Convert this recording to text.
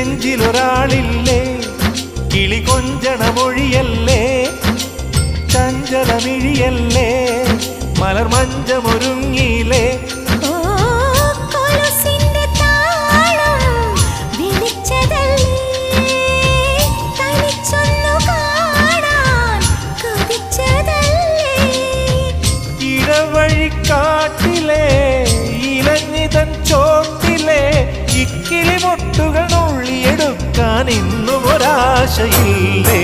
നെഞ്ചിലൊരാളില്ലേ കിളി കൊഞ്ചണ മൊഴിയല്ലേ ചഞ്ചലമിഴിയല്ലേ മലർ മഞ്ചമൊരുങ്ങിയില്ലേ ഇടവഴിക്കാട്ടിലെ ഇലഞ്ഞിതൻ ചോട്ടിലെ ഇക്കിളി മുട്ടുകൾ നുള്ളിയെടുക്കാൻ ഇന്നും ഒരാശയില്ലേ